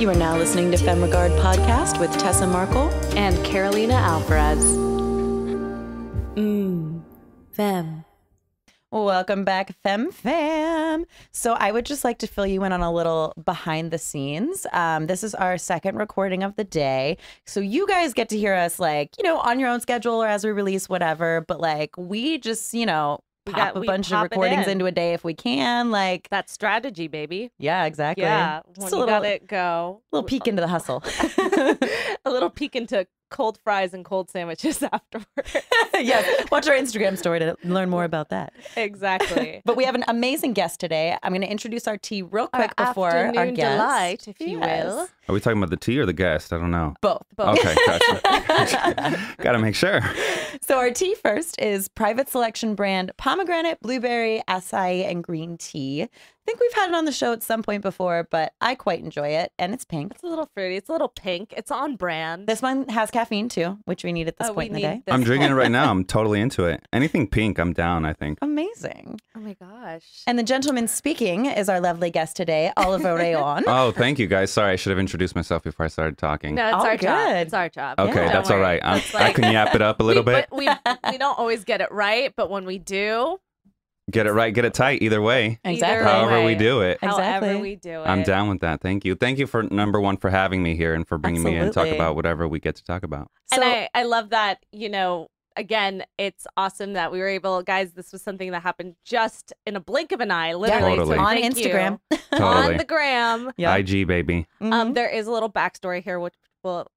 You are now listening to Femme Regard podcast with Tessa Markle and Carolina Alvarez. Femme. Welcome back, Femme. So I would just like to fill you in on a little behind the scenes. This is our second recording of the day. So you guys get to hear us on your own schedule or as we release whatever. But we just, pop a bunch of recordings into a day if we can. That's strategy, baby. Yeah, exactly. Yeah, when you got it, go. A little peek into the hustle. A little peek into cold fries and cold sandwiches afterwards. Yes, watch our Instagram story to learn more about that. Exactly. But we have an amazing guest today. I'm going to introduce our tea real quick before our guest. Delight, if you will. Are we talking about the tea or the guest? I don't know. Both. Okay, gotcha. Gotta make sure. So our tea first is private selection brand pomegranate, blueberry, acai, and green tea. I think we've had it on the show at some point before, but I quite enjoy it. And it's pink. It's a little fruity. It's a little pink. It's on brand. This one has caffeine too, which we need at this point in the day. I'm drinking it right now. I'm totally into it. Anything pink, I'm down, I think. Amazing. Oh my gosh. And the gentleman speaking is our lovely guest today, Oliver Rayon. Oh, thank you guys. Sorry, I should have introduced myself before I started talking. No, it's Oh, our job. good. It's our job. Okay, Yeah. that's all right. I can yap it up a little bit. We don't always get it right, but when we do, Get it right, get it tight, either way. Exactly. However we do it. Exactly. However we do it. I'm down with that. Thank you. Thank you for number one for having me here and for bringing me in and talk Absolutely. about whatever we get to talk about. And I love that, again, it's awesome that we were able, guys, this was something that happened just in a blink of an eye, literally. Totally. So On thank you. Instagram. Totally. On the gram. Yeah. IG, baby. Mhm. There is a little backstory here, which we'll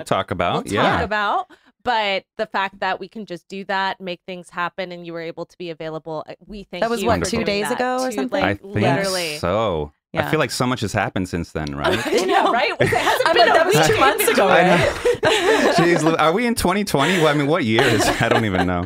Talk about. we'll Yeah. talk about. But the fact that we can just do that, make things happen, and you were able to be available, we thank That was you what, for 2 doing days that. ago or something? I Like, think literally. so. Yeah. I feel like so much has happened since then, right? Yeah, right? It hasn't I'm been like, that was a 2 week. months ago, I right? know. Jeez, are we in 2020? Well, I mean, what year is it? I don't even know.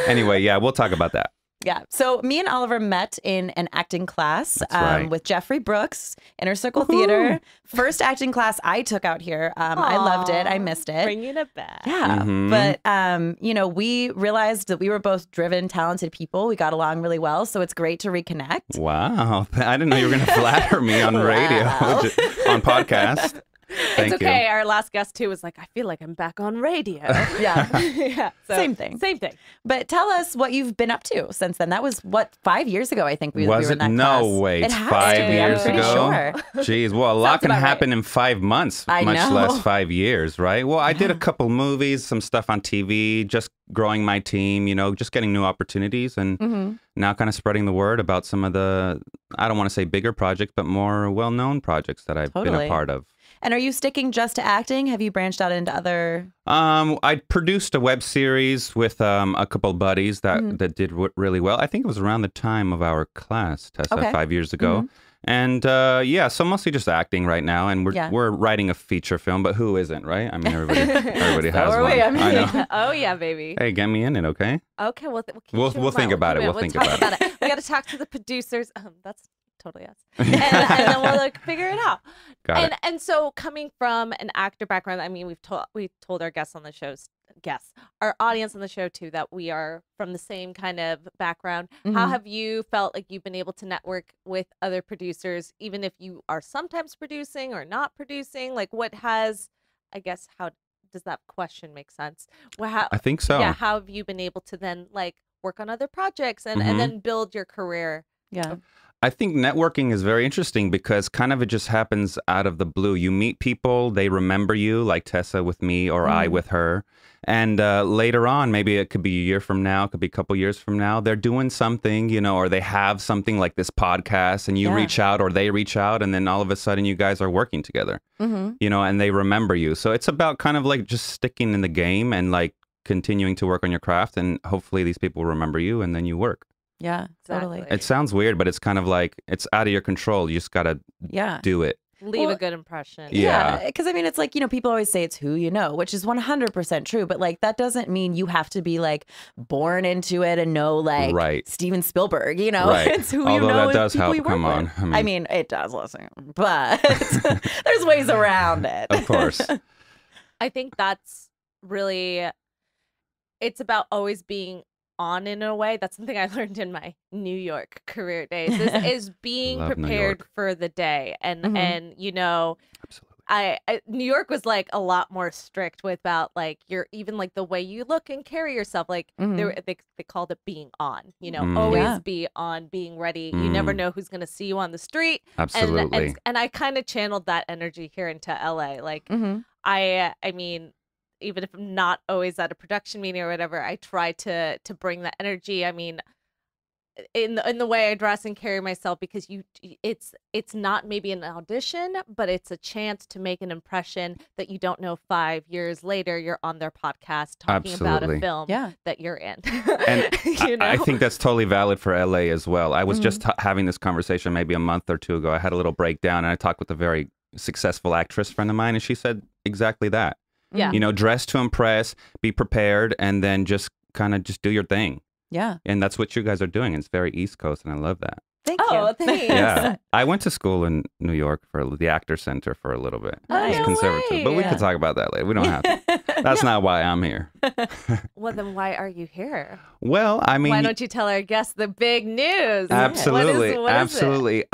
Anyway, yeah, we'll talk about that. Yeah. So me and Oliver met in an acting class That's right. with Jeffrey Brooks, Inner Circle Theater. First acting class I took out here. I loved it. I missed it. Bringing it back. Yeah. Mhm. But, we realized that we were both driven, talented people. We got along really well. So it's great to reconnect. Wow. I didn't know you were going to flatter me on radio, Wow. on podcast. Thank It's okay. Our last guest, too, was like, I feel like I'm back on radio. Yeah. Yeah. So, Same thing. Same thing. But tell us what you've been up to since then. That was, 5 years ago, I think we Was were it? in that No class. way. It It's has 5 to be. years I'm pretty ago. sure. Jeez. Well, a lot Sounds can about happen in 5 months, I much know. less 5 years, right? Well, I did a couple movies, some stuff on TV, just growing my team, just getting new opportunities and now kind of spreading the word about some of the, I don't want to say bigger projects, but more well-known projects that I've been Totally. a part of. And are you sticking just to acting? Have you branched out into other? I produced a web series with a couple of buddies that did really well. I think it was around the time of our class, Tessa, Okay. 5 years ago. And so mostly just acting right now. And we're writing a feature film, but who isn't, right? I mean, everybody So has are one. we. I mean- I know. Oh, yeah, baby. Hey, get me in it, okay? Okay, we'll We'll think about it. We'll think talk about it. We got to talk to the producers. That's totally us. And then we'll figure it out. Got it. And so coming from an actor background, I mean, we've told our guests on the show's our audience on the show too, that we are from the same kind of background. How have you felt like you've been able to network with other producers, even if you are sometimes producing or not producing? Like how does that question make sense? Well, I think so. Yeah. How have you been able to then work on other projects and then build your career? Yeah. I think networking is very interesting because kind of it just happens out of the blue. You meet people, they remember you, like Tessa with me or I with her. And later on, maybe it could be a year from now, it could be a couple years from now, they're doing something, or they have something like this podcast and you reach out or they reach out and then all of a sudden you guys are working together, and they remember you. So it's about kind of just sticking in the game and continuing to work on your craft and hopefully these people remember you and then you work. Yeah, totally. Exactly. It sounds weird, but it's kind of it's out of your control. You just got to do it. Leave a good impression. Yeah. Because I mean, it's people always say it's who you know, which is 100% true. But that doesn't mean you have to be born into it and know Right. Steven Spielberg, Right. It's who Although you know. that does people help. you work Come on. with. I mean, it does, listen, but there's ways around it. Of course. I think that's really, it's about always being on in a way. That's something I learned in my New York career days is being Love New prepared York. for the day and Absolutely. New York was like a lot more strict about like your even like the way you look and carry yourself. Like they called it being on. You know, always be on, being ready. You never know who's gonna see you on the street. Absolutely. And I kind of channeled that energy here into LA. Like I mean, even if I'm not always at a production meeting or whatever, I try to bring that energy. I mean, in the way I dress and carry myself, because it's not maybe an audition, but it's a chance to make an impression that you don't know 5 years later you're on their podcast talking about a film that you're in. And you know? I think that's totally valid for LA as well. I was just having this conversation maybe a month or two ago. I had a little breakdown and I talked with a very successful actress friend of mine, and she said exactly that. Yeah. You know, dress to impress, be prepared, and then just kind of just do your thing. Yeah. And that's what you guys are doing. It's very East Coast, and I love that. Thank you. Thanks. Yeah. I went to school in New York for the Actor Center for a little bit. Oh, It's no conservative. way. But we could talk about that later. We don't have to. That's not why I'm here. Well, then why are you here? Well, I mean... Why don't you tell our guests the big news? Absolutely. What is Absolutely.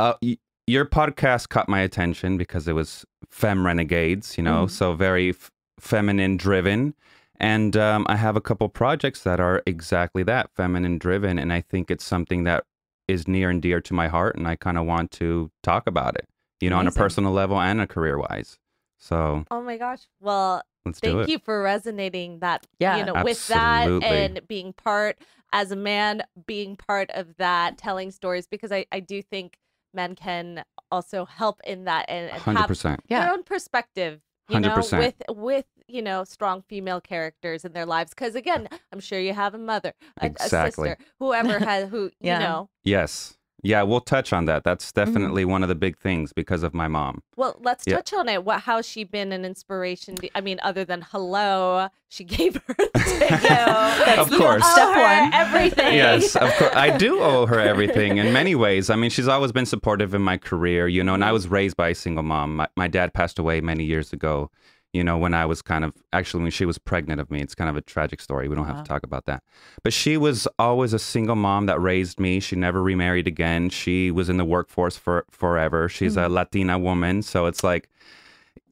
Your podcast caught my attention because it was Femme Renegades, you know, so very feminine driven. And I have a couple projects that are exactly that, feminine driven. And I think it's something that is near and dear to my heart. And I kind of want to talk about it, you know, on a personal level and a career wise. So. Oh my gosh. Well, thank you for resonating that, Yeah, with that and being part, as a man, being part of that, telling stories, because I do think men can also help in that and 100%. have their own perspective, you 100%. know, with you know, strong female characters in their lives. Because again, I'm sure you have a mother, a sister, whoever has you know. Yes. Yeah, we'll touch on that. That's definitely one of the big things because of my mom. Well, let's touch on it. How's she been an inspiration? I mean, other than hello, she gave birth to you. Of course. Step one. Everything. Yes, of course. I do owe her everything in many ways. I mean, she's always been supportive in my career, you know, and I was raised by a single mom. My dad passed away many years ago, you know, when I was when she was pregnant of me. It's kind of a tragic story. We don't have to talk about that. But she was always a single mom that raised me. She never remarried again. She was in the workforce forever. She's a Latina woman. So it's like,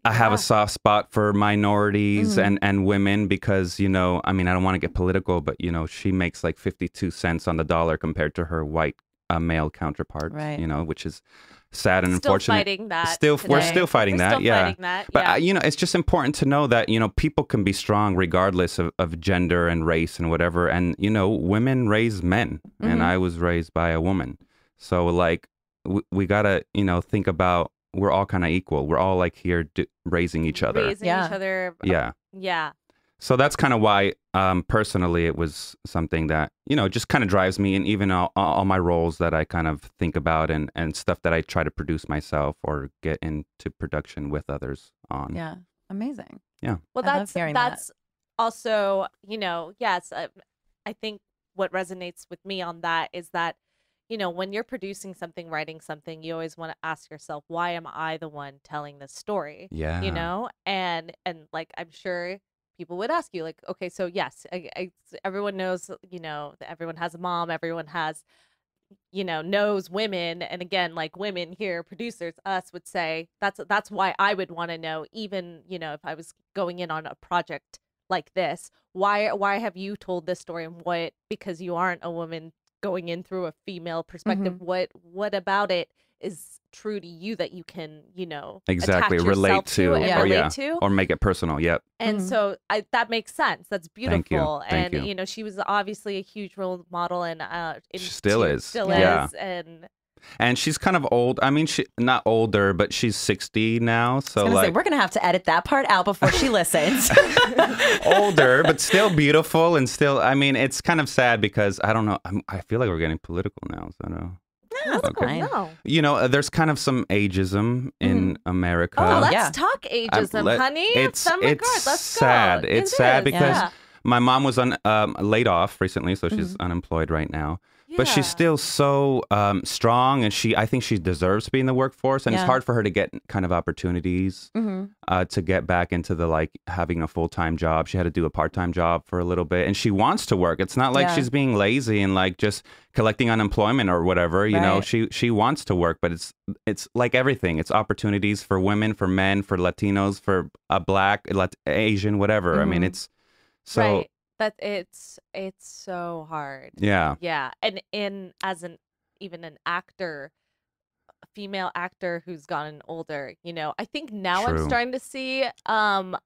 I have a soft spot for minorities and women because, you know, I mean, I don't want to get political, but, you know, she makes like 52 cents on the dollar compared to her white male counterpart, you know, which is sad and unfortunate. Still fighting that. We're still fighting that. Fighting that, But you know, it's just important to know that, you know, people can be strong regardless of gender and race and whatever. And, you know, women raise men, and I was raised by a woman. So like, we gotta, you know, think about, we're all kind of equal. We're all like here raising each other. Raising each other. Yeah. So that's kind of why, personally, it was something that, you know, just kind of drives me, and even all my roles that I kind of think about and stuff that I try to produce myself or get into production with others on. Yeah. Amazing. Yeah. Well, that's also, you know, yes, I think what resonates with me on that is that, you know, when you're producing something, writing something, you always want to ask yourself, why am I the one telling this story? Yeah. You know, and like, I'm sure people would ask you, like, okay, so yes, everyone knows, you know, everyone has a mom, everyone has, you know, knows women. And again, like, women here, producers, us would say, that's why I would want to know, even, you know, if I was going in on a project like this, why have you told this story? And what, because you aren't a woman going in through a female perspective, what about it is true to you that you can, you know, exactly relate to, or make it personal. Yep. And so that makes sense. That's beautiful. Thank you. You know, she was obviously a huge role model, and she still is. And she's kind of old. I mean, she not older, but she's 60 now. So like, we're gonna have to edit that part out before she listens. Older, but still beautiful, and still. I mean, it's kind of sad because I don't know. I feel like we're getting political now. So I don't know. That's fine. No. You know, there's kind of some ageism in America. Oh, let's talk ageism, honey. It's Femme Regard, let's sad. go. It's sad because my mom was laid off recently, so she's unemployed right now. But she's Yeah. still so strong, and I think she deserves to be in the workforce. And it's Yeah. hard for her to get kind of opportunities to get back into the like having a full-time job. She had to do a part-time job for a little bit, and she wants to work. It's not like Yeah. she's being lazy and like just collecting unemployment or whatever. You know, Right. she wants to work, but it's like everything. It's opportunities for women, for men, for Latinos, for a Black, Asian, whatever. I mean, it's so Right. That it's so hard. yeah. Yeah. And as even an actor, a female actor who's gotten older, you know, I think now I'm True. starting to see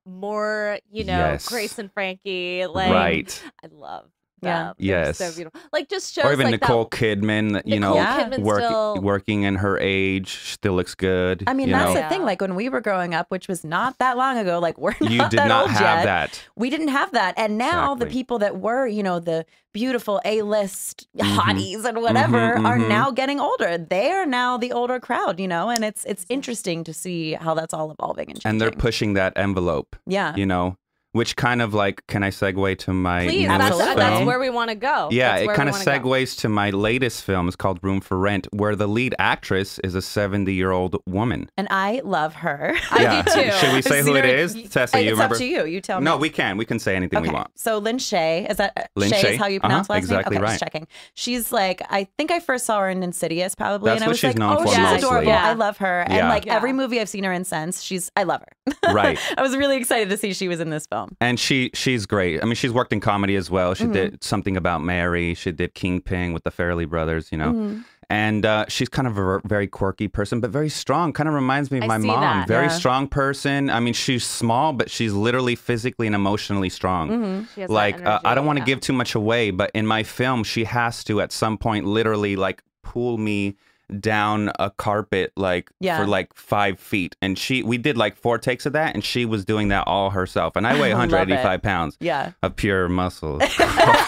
more, you know, Yes. Grace and Frankie. Like Right. I love Yeah. them. They're so Yes. beautiful. Like just shows Or even like Nicole that. Kidman, you know, Nicole Yeah. Kidman still working in her age, still looks good. I mean, you that's know? the thing. Like when we were growing up, which was not that long ago, like we're not You did that not old have yet. that. We didn't have that. And now the Exactly. people that were, you know, the beautiful A-list Mhm. hotties and whatever are mhm. now getting older. They are now the older crowd, you know, and it's interesting to see how that's all evolving and changing. And they're pushing that envelope, yeah. you know, which kind of like, can I segue to my Please, newest Absolutely. that's film? where we want to go. Yeah, That's it where kind we of wanna go. segues to my latest film. It's called Room for Rent, where the lead actress is a 70-year-old woman. And I love her. I do too. Should we say who it I've is? seen her- Tessa, you it's remember? up to you. You tell me. No, we can. We can say anything we Okay, want. so Lynn Shay, is that Lynn Shay Shay. is how you pronounce last exactly name? Okay, right. just checking. She's like, I think I first saw her in Insidious probably, That's and I what was she's like, known oh, for she's mostly. adorable. Yeah. I love her, and Yeah. like Yeah. every movie I've seen her in since, I love her. Right. I was really excited to see she was in this film. And she's great. I mean, she's worked in comedy as well. She Mm-hmm. did Something About Mary. She did Kingpin with the Farrelly brothers, you know. Mm-hmm. And she's kind of a very quirky person, but very strong. Kind of reminds me of I my see mom. that. Very Yeah. strong person. I mean, she's small, but she's literally physically and emotionally strong. Mm-hmm. She has that Like, I energy, don't want to yeah. give too much away, but in my film, she has to at some point literally like pull me down a carpet like Yeah. for like 5 feet, and we did like 4 takes of that, and she was doing that all herself, and I weigh I love it. 185 pounds Yeah, of pure muscle.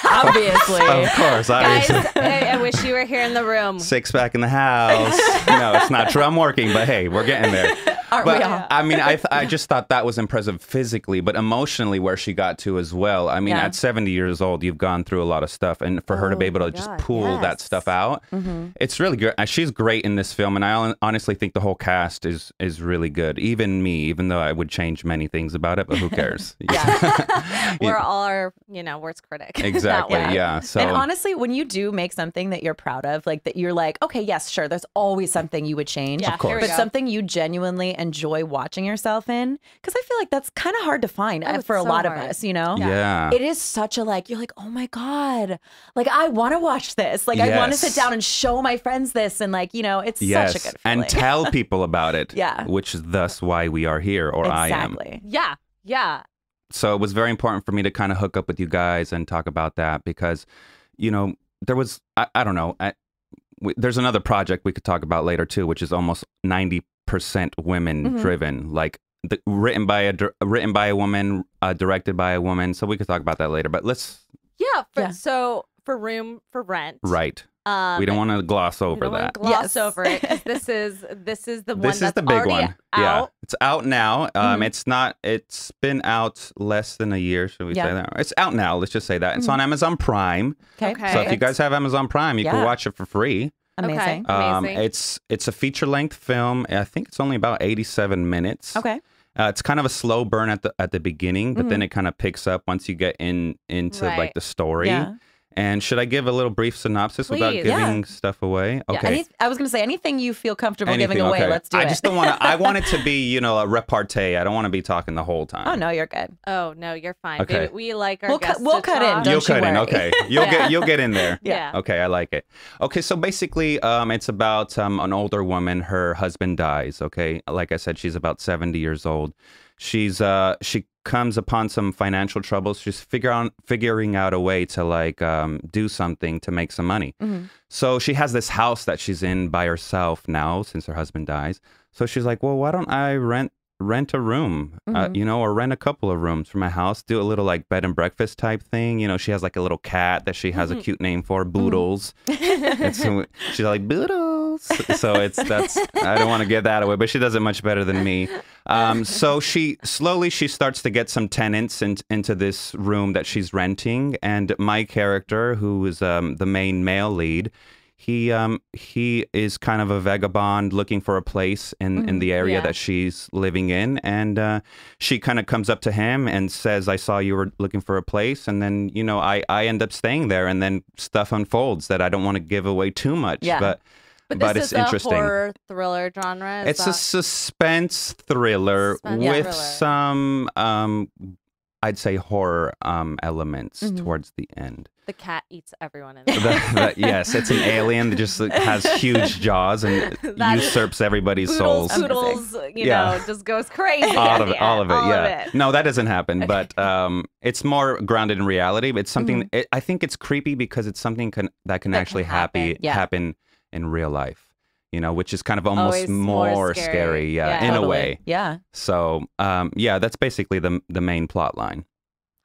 obviously. Of course, Guys, obviously. I wish you were here in the room. Six pack in the house. No, it's not true. I'm working, but hey, we're getting there. Aren't But we all? I mean, I just thought that was impressive physically, but emotionally, where she got to as well. I mean, Yeah. at 70 years old, you've gone through a lot of stuff, and for her to be Oh able my to just God, pull that yes. stuff out, Mm-hmm. it's really good. She's great in this film, and I honestly think the whole cast is really good. Even me, even though I would change many things about it, but who cares? We're all our, you know, worst critic. that Exactly. way. Yeah. So And honestly, when you do make something that you're proud of, like that you're like, okay, yes, sure, there's always something you would change. Yeah, Of course. here we But go. something you genuinely enjoy watching yourself in, because I feel like that's kind of hard to find Oh, it's for a so lot hard. of us, you know? yeah. It is such a like, you're like, oh my God, like I want to watch this. Like I want to Yes. sit down and show my friends this. And like, you know, it's Yes, such a good feeling. and tell people about it. Yeah. Which is thus why we are here, or I am. Exactly. Yeah. Yeah. So it was very important for me to kind of hook up with you guys and talk about that because, you know, there was, I don't know, there's another project we could talk about later too, which is almost 90% women driven, like written by a woman, directed by a woman. So we could talk about that later, but let's, Yeah. Yeah. So for Room for Rent. right. Um, We don't want to gloss we over don't wanna that. gloss Yes. over it. 'Cause This is the one This is that's the big already one. Yeah, out. it's out now. Mhm. It's been out less than a year. Should we Yeah. say that? It's out now. Let's just say that. It's on Amazon Prime. Okay. Okay. So if you guys have Amazon Prime, you can Yeah. watch it for free. Amazing. Okay. Amazing. It's a feature-length film. I think it's only about 87 minutes. Okay. It's kind of a slow burn at the beginning, but then it kind of picks up once you get into Right. like the story. Yeah. And should I give a little brief synopsis without Please. giving stuff away? Yeah. Okay. I was going to say anything you feel comfortable giving Anything, away. okay. Let's do it. I just don't want to. I want it to be, you know, a repartee. I don't want to be talking the whole time. Oh, no, you're good. Oh no, you're fine. Okay. Baby, we like our We'll guests cut- we'll to cut in, talk. don't You'll you cut in. worry. Okay. Yeah. You'll get in there. Yeah. Okay, I like it. Okay, so basically, it's about an older woman. Her husband dies. Okay, like I said, she's about 70 years old. She comes upon some financial troubles. She's figuring out a way to like do something to make some money. So she has this house that she's in by herself now since her husband dies. So she's like, well, why don't I rent a room, you know, or rent a couple of rooms for my house, do a little like bed and breakfast type thing. You know, she has like a little cat that she has a cute name for, Boodles. She's like, Boodles. close. So that's I don't want to give that away, but she does it much better than me. So she starts to get some tenants into this room that she's renting, and my character, who is the main male lead, he is kind of a vagabond looking for a place in the area that she's living in, and she kind of comes up to him and says, "I saw you were looking for a place," and then I end up staying there, and then stuff unfolds that I don't want to give away too much, but this it's is interesting. A horror thriller genre. It's a suspense thriller with some I'd say horror elements towards the end. The cat eats everyone in there. Yes, it's an alien that just has huge jaws and usurps everybody's souls. Poodles, just goes crazy. All of it. No, that doesn't happen, but it's more grounded in reality. It's something, I think it's creepy because it's something that can actually happen in real life. Which is kind of almost more scary, in a way. Yeah. So, that's basically the main plot line.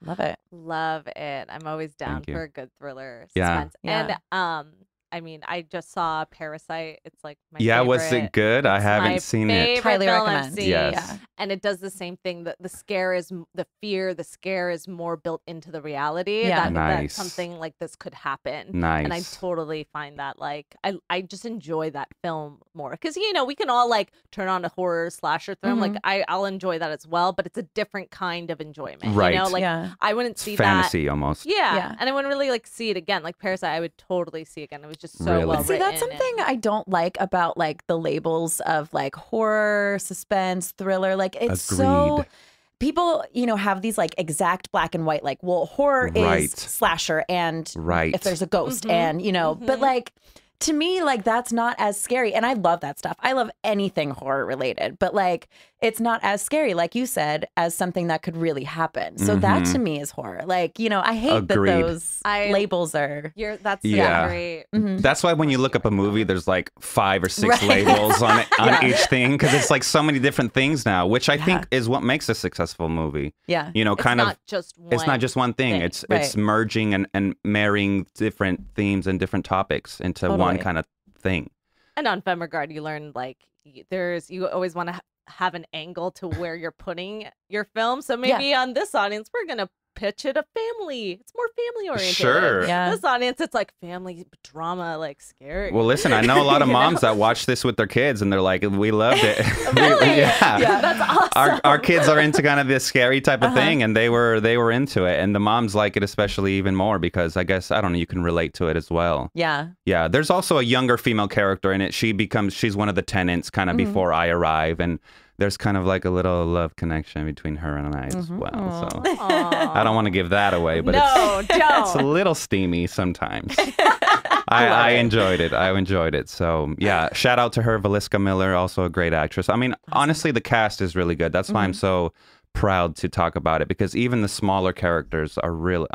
Love it. I'm always down for a good thriller suspense. Yeah. And I mean, I just saw Parasite. It's like my favorite. Was it good? I haven't seen it. Highly recommend. Yes. Yeah. And it does the same thing. The scare is the fear. The scare is more built into the reality. Yeah. That something like this could happen. Nice. And I totally find that I just enjoy that film more because we can all turn on a horror slasher film. I'll enjoy that as well, but it's a different kind of enjoyment. Right. I wouldn't see fantasy that almost. Yeah. And I wouldn't really see it again. Like Parasite, I would totally see again. It was just so well written. See, that's something I don't like about the labels of horror, suspense, thriller. It's so people, have these exact black and white, horror is slasher and if there's a ghost and, but to me, that's not as scary. And I love that stuff. I love anything horror related, but it's not as scary, like you said, as something that could really happen. So that to me is horror. I hate that those labels are. That's great. That's why when you look up a movie, there's 5 or 6 labels on each thing, because it's so many different things now, which I think is what makes a successful movie. Yeah. It's not just one thing. It's merging and marrying different themes and different topics into one kind of thing. And on Femme Regard, you learn you always want to have an angle to where you're putting your film. So maybe on this audience, we're gonna pitch it a family. It's more family oriented. Sure. Yeah. This audience, it's family drama, scary. Well, listen, I know a lot of moms that watch this with their kids, and they're like, "We loved it." Really? Yeah, that's awesome. Our kids are into kind of this scary type of thing, and they were into it, and the moms like it especially even more because I guess you can relate to it as well. Yeah. Yeah. There's also a younger female character in it. She's one of the tenants kind of before I arrive, and there's kind of a little love connection between her and I as well. So I don't want to give that away, but it's a little steamy sometimes. I enjoyed it. I enjoyed it. So yeah, shout out to her, Valiska Miller, also a great actress. I mean, honestly, the cast is really good. That's why I'm so proud to talk about it, because even the smaller characters are really,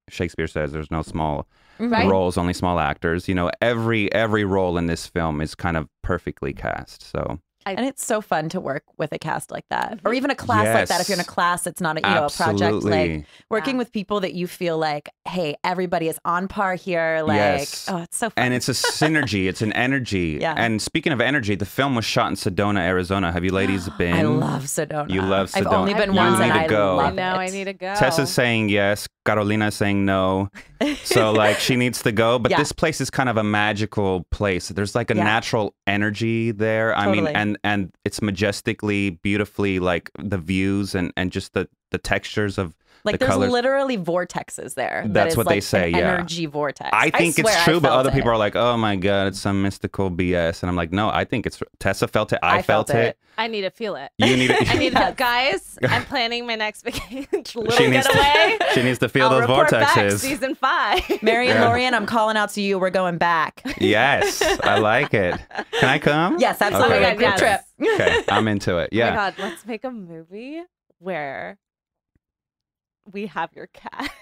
Shakespeare says there's no small roles, only small actors. Every role in this film is kind of perfectly cast. So. And it's so fun to work with a cast like that, or even a class like that. If you're in a class, it's not a project. Working with people that you feel hey, everybody is on par here. Oh, it's so fun. And it's a synergy. It's an energy. Yeah. And speaking of energy, the film was shot in Sedona, Arizona. Have you ladies been? I love Sedona. You love Sedona. I've only been once, and I love it. I need to go. Tessa's saying yes. Carolina is saying no. So she needs to go. But this place is kind of a magical place. There's a natural energy there. Totally. I mean, and it's majestically, beautifully, the views and just the textures of the there's colors. Literally vortexes there. That's what they say, energy vortex. I think it's true, but other people are like, oh my God, it's some mystical BS. And I'm like, no, I think it's, Tessa felt it. I felt it. I need to feel it. You need it. I need to, guys, I'm planning my next vacation. Getaway. She needs to feel those vortexes. Back, season 5. Mary and Lorian, I'm calling out to you. We're going back. Yes, I like it. Can I come? Yes, absolutely. Okay. Group trip. Okay, I'm into it. Yeah. Oh my God, let's make a movie where we have your cat.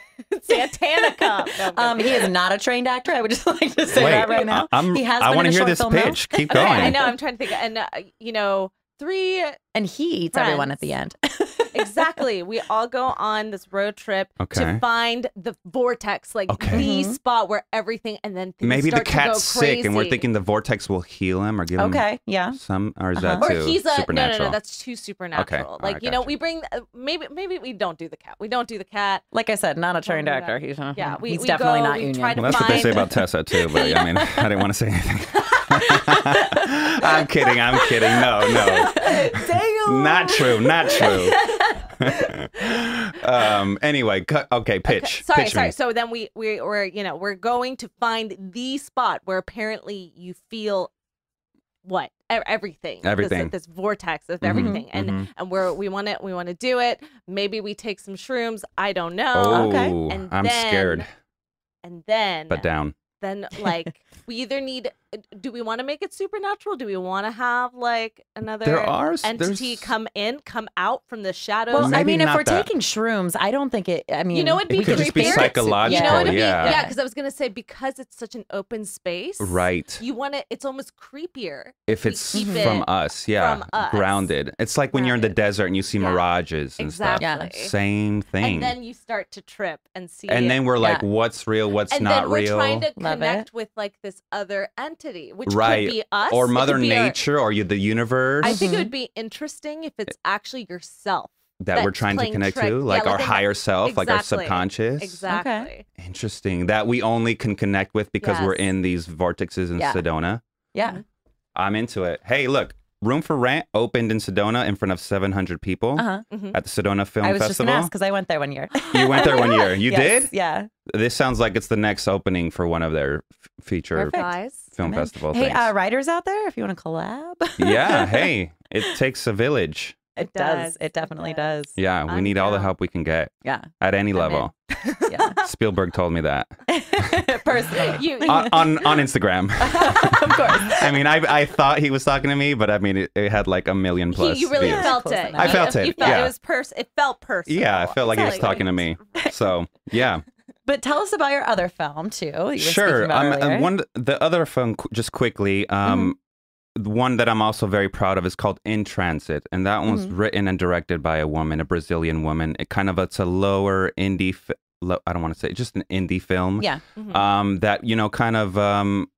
Santana come. He is not a trained actor. I would just like to say that right now. I want to hear this pitch. Keep going. Okay, I know. I'm trying to think. And 3. And he eats everyone at the end. Exactly. We all go on this road trip to find the vortex, like the spot where everything, and then things maybe the start to cat's go crazy. sick, and we're thinking the vortex will heal him or give him some, or is that or too he's a supernatural? no, that's too supernatural. Okay. Like Right, you know, gotcha. we bring maybe we don't do the cat. We don't do the cat. Like I said, not a trained actor. He's we definitely go, not we union. try to Well, that's what they say find- about Tessa too, but I mean, I didn't want to say anything. I'm kidding. No. Damn. Not true. Anyway, pitch. Okay. Pitch Sorry. me. So then we're going to find the spot where apparently you feel what everything this vortex of everything and we want to do it. Maybe we take some shrooms. I don't know. Oh, And I'm scared. And then But down. Then like we either need, do we want to make it supernatural? Do we want to have like another entity come out from the shadows? Well, I mean, if we're that. taking shrooms, I don't think it. I mean, you know, it'd be It could just be creepier. psychological. You know, it'd be, yeah. because I was gonna say because it's such an open space, Right. You want it. It's almost creepier If it's from us, from us. grounded. It's like when you're in the desert and you see mirages and exactly. stuff. Same thing. And then you start to trip and see. And then we're like, what's real? What's and not then we're real? trying to connect with like this other entity, which right. could be us or Mother be Nature or the universe. I think it would be interesting if it's actually yourself that we're trying to connect to, like our higher self, like our subconscious. Exactly. Okay. Interesting. That we only can connect with because we're in these vortexes in Sedona. Yeah. I'm into it. Hey, look. Room for Rent opened in Sedona in front of 700 people at the Sedona Film Festival. I was just going to ask because I went there one year. You went there one year. You did? Yeah. This sounds like it's the next opening for one of their feature film festival things. Hey, things. writers out there, if you want to collab. Yeah. Hey, it takes a village. It does. It definitely does. Yeah. We need all the help we can get. Yeah. At any level. Yeah. Spielberg told me that. Personally. on Instagram. Of course. I mean, I thought he was talking to me, but I mean, it had like 1 million plus. You really views. felt it. I felt it. You felt yeah. it was it felt personal. Yeah, I felt like he was talking to me. So, yeah. But tell us about your other film too. You were Sure. The other film, just quickly, the one that I'm also very proud of is called In Transit, and that one was written and directed by a woman, a Brazilian woman. It's a lower indie. I don't want to say just an indie film. Yeah. That kind of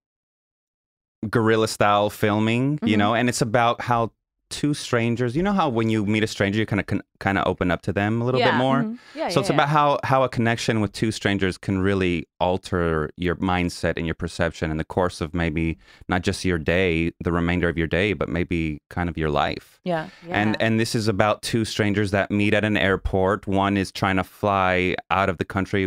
guerrilla style filming. And it's about how two strangers. You know how when you meet a stranger, you kind of open up to them a little bit more. So it's about how a connection with two strangers can really alter your mindset and your perception in the course of maybe not just your day, the remainder of your day, but maybe kind of your life. Yeah. And this is about two strangers that meet at an airport. One is trying to fly out of the country.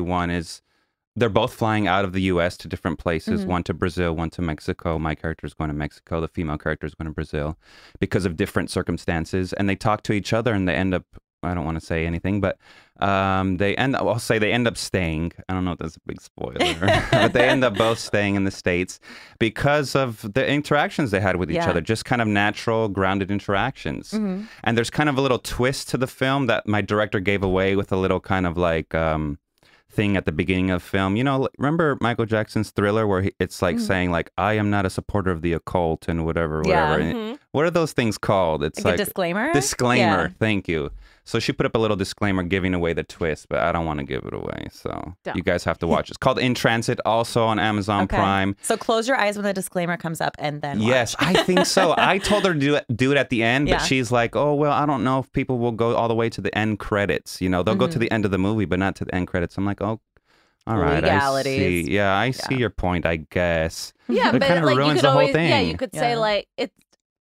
They're both flying out of the U.S. to different places, one to Brazil, one to Mexico. My character is going to Mexico. The female character is going to Brazil because of different circumstances. And they talk to each other and they end up, I don't want to say anything, but they end up staying. I don't know if that's a big spoiler, but they end up both staying in the States because of the interactions they had with each other, just kind of natural, grounded interactions. And there's kind of a little twist to the film that my director gave away with a little kind of like... thing at the beginning of the film. Remember Michael Jackson's Thriller where it's like saying like, I am not a supporter of the occult and whatever. And what are those things called? It's like a disclaimer? Disclaimer. Yeah. Thank you. So she put up a little disclaimer giving away the twist, but I don't want to give it away. So you guys have to watch. It's called In Transit, also on Amazon Prime. So close your eyes when the disclaimer comes up and then watch. Yes, I think so. I told her to do it at the end, but she's like, oh, well, I don't know if people will go all the way to the end credits. They'll go to the end of the movie, but not to the end credits. I'm like, oh, all right. Legalities. I see. Yeah, I see your point, I guess. Yeah, but it kind of like, ruins you could the whole always, thing. Yeah, you could say like,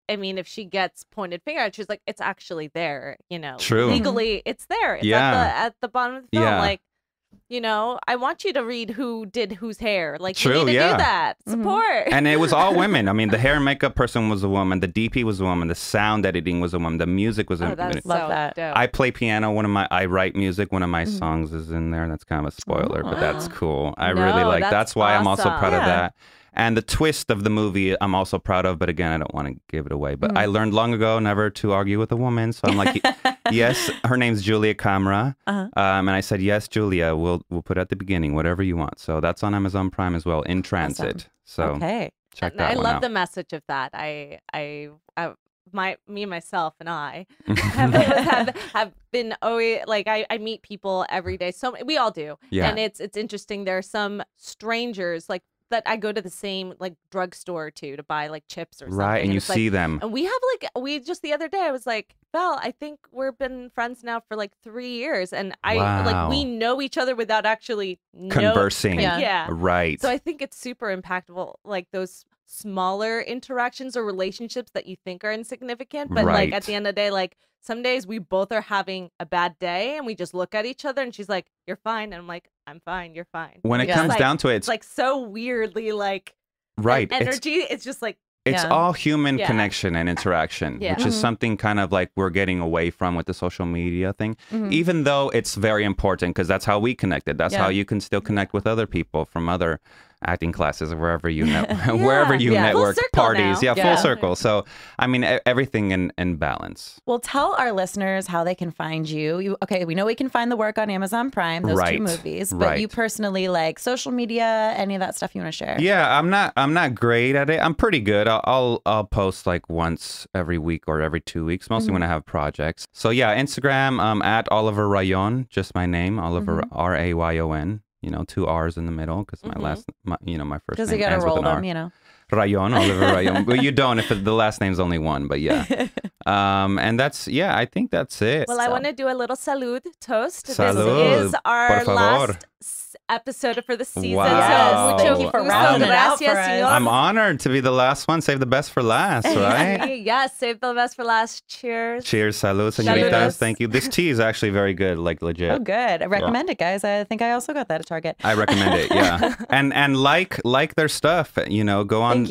I mean, if she gets pointed finger at, she's like, it's actually there, True. Legally, it's there. It's at the bottom of the film. Like, I want you to read who did whose hair. Like, True, you need to do that. Support. And it was all women. I mean, the hair and makeup person was a woman. The DP was a woman. The sound editing was a woman. The music was a woman. Love that. Dope. I play piano. I write music. One of my songs is in there. That's kind of a spoiler, but that's cool. I really like. That's why I'm also proud of that. And the twist of the movie, I'm also proud of. But again, I don't want to give it away. But I learned long ago never to argue with a woman. So I'm like, yes, her name's Julia Camera. And I said, yes, Julia, we'll put it at the beginning, whatever you want. So that's on Amazon Prime as well, In Transit. Awesome. So check that I one love out. the message of that. me, myself, and I have been always like I meet people every day. So we all do, and it's interesting. There are some strangers like that I go to the same like drugstore to buy like chips or something. Right, and you see them. And we just the other day I was like, Val, I think we've been friends now for like 3 years, and like we know each other without actually conversing. Yeah, right. So I think it's super impactful, like those smaller interactions or relationships that you think are insignificant, but like at the end of the day, like some days we both are having a bad day and we just look at each other and she's like, you're fine, and I'm like, I'm fine, you're fine. When it comes down to it, it's like so weirdly like energy. It's just like it's all human connection and interaction, which is something kind of like we're getting away from with the social media thing, even though it's very important because that's how we connected. That's how you can still connect with other people from other acting classes or wherever you wherever you network, parties. Full circle. So, I mean, everything in balance. Well, tell our listeners how they can find you. Okay, we know we can find the work on Amazon Prime, those 2 movies, but you personally, like social media, any of that stuff you want to share? Yeah, I'm not great at it. I'm pretty good. I'll post like once every week or every 2 weeks, mostly when I have projects. So yeah, Instagram, at Oliver Rayon, just my name, Oliver, Rayon. 2 R's in the middle because my first name because you gotta roll them, Rayon, Oliver Rayon. Well, you don't if the last name's only one, but yeah. And that's, I think that's it. Well, I want to do a little salud toast. Salud, this is our last episode for the season. Wow. So thank you for rounding it out for us. I'm honored to be the last one. Save the best for last, right? Yes, save the best for last. Cheers. Cheers, salud, señoritas. Thank you. This tea is actually very good, like legit. Oh, good. I recommend it, guys. I think I also got that at Target. I recommend it, yeah. And like their stuff, go on,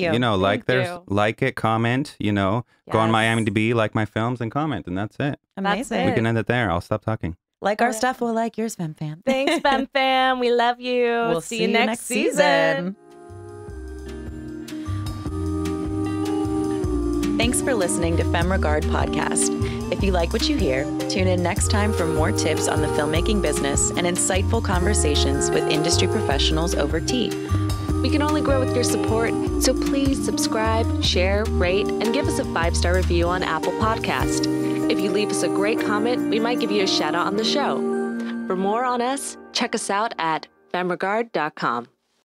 like it, comment, go on my IMDb, like my films, and comment, and that's it. Amazing. We can end it there. I'll stop talking. Like our stuff, we'll like yours, Femme Fam. Thanks, Femme Fam. We love you. We'll see you next season. Thanks for listening to Femme Regard podcast. If you like what you hear, tune in next time for more tips on the filmmaking business and insightful conversations with industry professionals over tea. We can only grow with your support, so please subscribe, share, rate, and give us a 5-star review on Apple Podcast. If you leave us a great comment, we might give you a shout out on the show. For more on us, check us out at femmeregard.com.